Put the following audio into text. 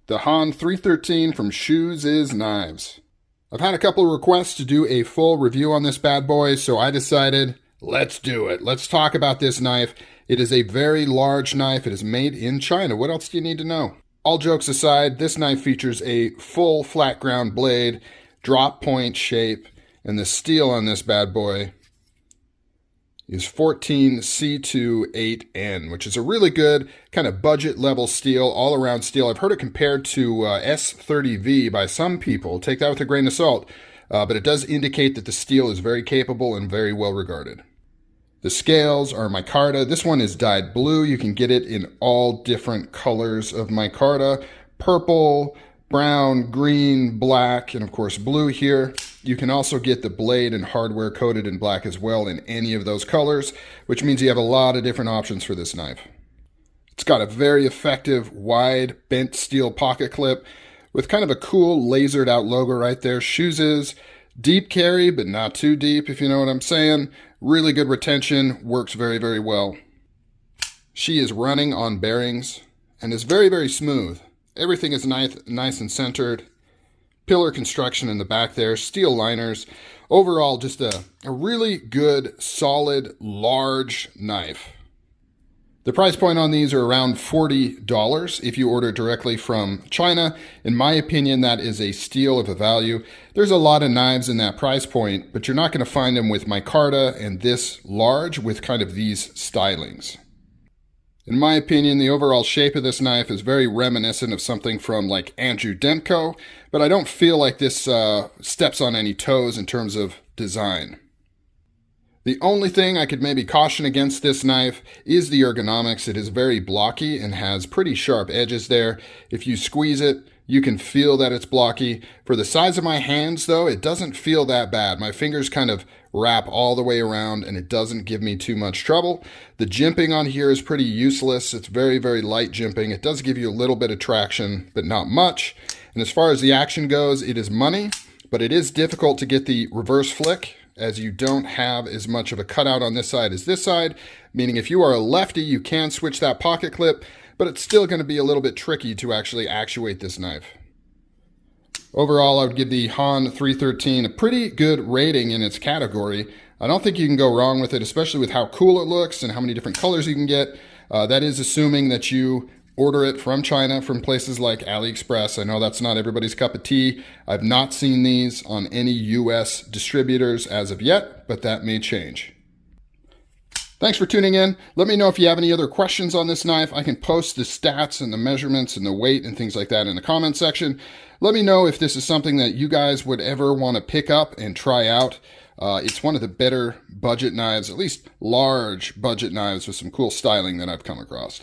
the Han313 from SHOOZIZ Knives. I've had a couple of requests to do a full review on this bad boy, so I decided, let's do it. Let's talk about this knife. It is a very large knife. It is made in China. What else do you need to know? All jokes aside, this knife features a full flat ground blade, drop point shape, and the steel on this bad boy is 14C28N, which is a really good kind of budget level steel, all around steel. I've heard it compared to S30V by some people. Take that with a grain of salt, but it does indicate that the steel is very capable and very well regarded. The scales are MICARTA. This one is dyed blue. You can get it in all different colors of MICARTA: purple, brown, green, black, and of course blue here. You can also get the blade and hardware coated in black as well in any of those colors, which means you have a lot of different options for this knife. It's got a very effective wide bent steel pocket clip with kind of a cool lasered out logo right there. SHOOZIZ, deep carry, but not too deep, if you know what I'm saying. Really good retention, works very, very well. She is running on bearings and is very, very smooth. Everything is nice and centered. Pillar construction in the back there, steel liners. Overall, just a really good, solid, large knife. The price point on these are around $40 if you order directly from China. In my opinion, that is a steal of a value. There's a lot of knives in that price point, but you're not going to find them with MICARTA and this large with kind of these stylings. In my opinion, the overall shape of this knife is very reminiscent of something from like Andrew Demko, but I don't feel like this steps on any toes in terms of design. The only thing I could maybe caution against this knife is the ergonomics. It is very blocky and has pretty sharp edges there. If you squeeze it, you can feel that it's blocky. For the size of my hands, though, it doesn't feel that bad. My fingers kind of wrap all the way around and it doesn't give me too much trouble. The jimping on here is pretty useless. It's very, very light jimping. It does give you a little bit of traction, but not much. And as far as the action goes, it is money, but it is difficult to get the reverse flick as you don't have as much of a cutout on this side as this side, meaning if you are a lefty, you can switch that pocket clip, but it's still going to be a little bit tricky to actually actuate this knife. Overall, I would give the Han313 a pretty good rating in its category. I don't think you can go wrong with it, especially with how cool it looks and how many different colors you can get. That is assuming that you order it from China, from places like AliExpress. I know that's not everybody's cup of tea. I've not seen these on any US distributors as of yet, but that may change. Thanks for tuning in. Let me know if you have any other questions on this knife. I can post the stats and the measurements and the weight and things like that in the comment section. Let me know if this is something that you guys would ever want to pick up and try out. It's one of the better budget knives, at least large budget knives with some cool styling that I've come across.